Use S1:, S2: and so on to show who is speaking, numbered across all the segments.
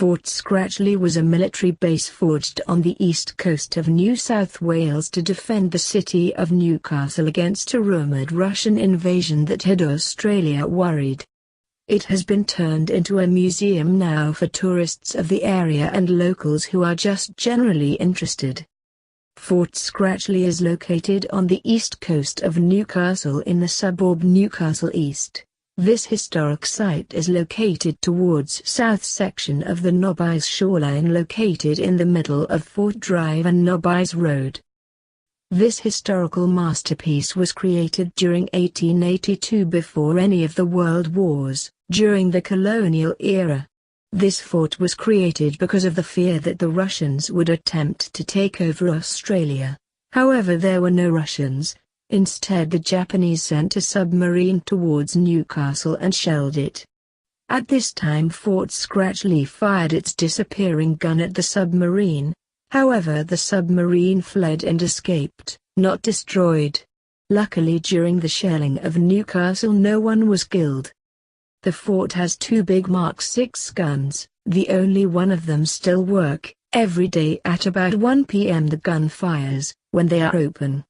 S1: Fort Scratchley was a military base forged on the east coast of New South Wales to defend the city of Newcastle against a rumoured Russian invasion that had Australia worried. It has been turned into a museum now for tourists of the area and locals who are just generally interested. Fort Scratchley is located on the east coast of Newcastle in the suburb Newcastle East. This historic site is located towards south section of the Nobbyes shoreline located in the middle of Fort Drive and Nobbyes Road. This historical masterpiece was created during 1882 before any of the world wars, during the colonial era. This fort was created because of the fear that the Russians would attempt to take over Australia. However, there were no Russians. Instead, the Japanese sent a submarine towards Newcastle and shelled it. At this time, Fort Scratchley fired its disappearing gun at the submarine. However, the submarine fled and escaped, not destroyed. Luckily, during the shelling of Newcastle, no one was killed. The fort has two big Mark 6 guns, the only one of them still work. Every day at about 1 p.m. the gun fires, when they are open.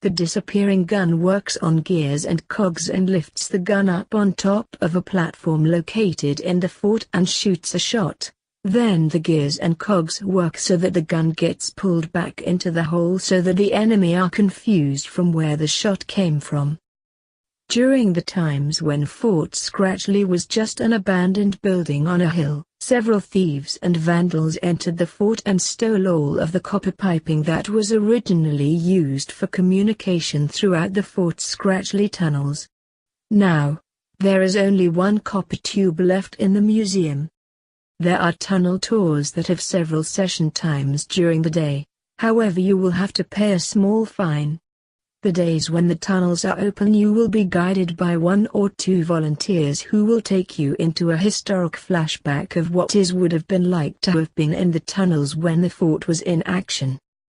S1: The disappearing gun works on gears and cogs and lifts the gun up on top of a platform located in the fort and shoots a shot. Then the gears and cogs work so that the gun gets pulled back into the hole so that the enemy are confused from where the shot came from. During the times when Fort Scratchley was just an abandoned building on a hill, several thieves and vandals entered the fort and stole all of the copper piping that was originally used for communication throughout the Fort Scratchley tunnels. Now, there is only one copper tube left in the museum. There are tunnel tours that have several session times during the day, however you will have to pay a small fine. The days when the tunnels are open you will be guided by 1 or 2 volunteers who will take you into a historic flashback of what it would have been like to have been in the tunnels when the fort was in action.